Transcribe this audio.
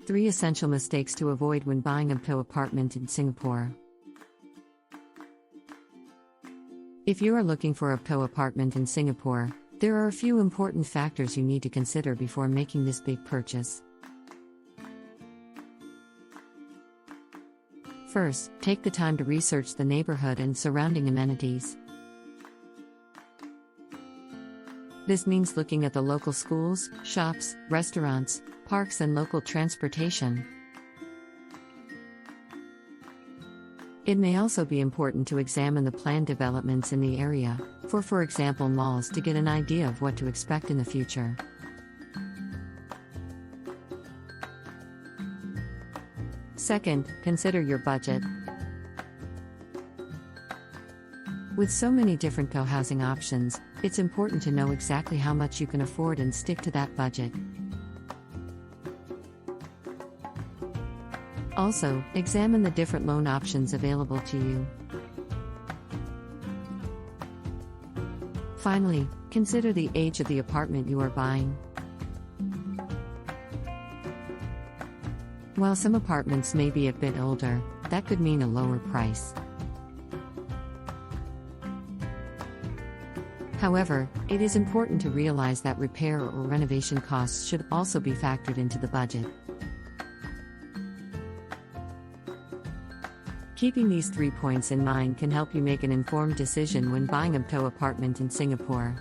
3 Essential Mistakes to Avoid When Buying a PO Apartment in Singapore. If you are looking for a PO apartment in Singapore, there are a few important factors you need to consider before making this big purchase. First, take the time to research the neighborhood and surrounding amenities. This means looking at the local schools, shops, restaurants, parks, and local transportation. It may also be important to examine the planned developments in the area, for example malls, to get an idea of what to expect in the future. Second, consider your budget. With so many different co-housing options, it's important to know exactly how much you can afford and stick to that budget. Also, examine the different loan options available to you. Finally, consider the age of the apartment you are buying. While some apartments may be a bit older, that could mean a lower price. However, it is important to realize that repair or renovation costs should also be factored into the budget. Keeping these 3 points in mind can help you make an informed decision when buying a PO apartment in Singapore.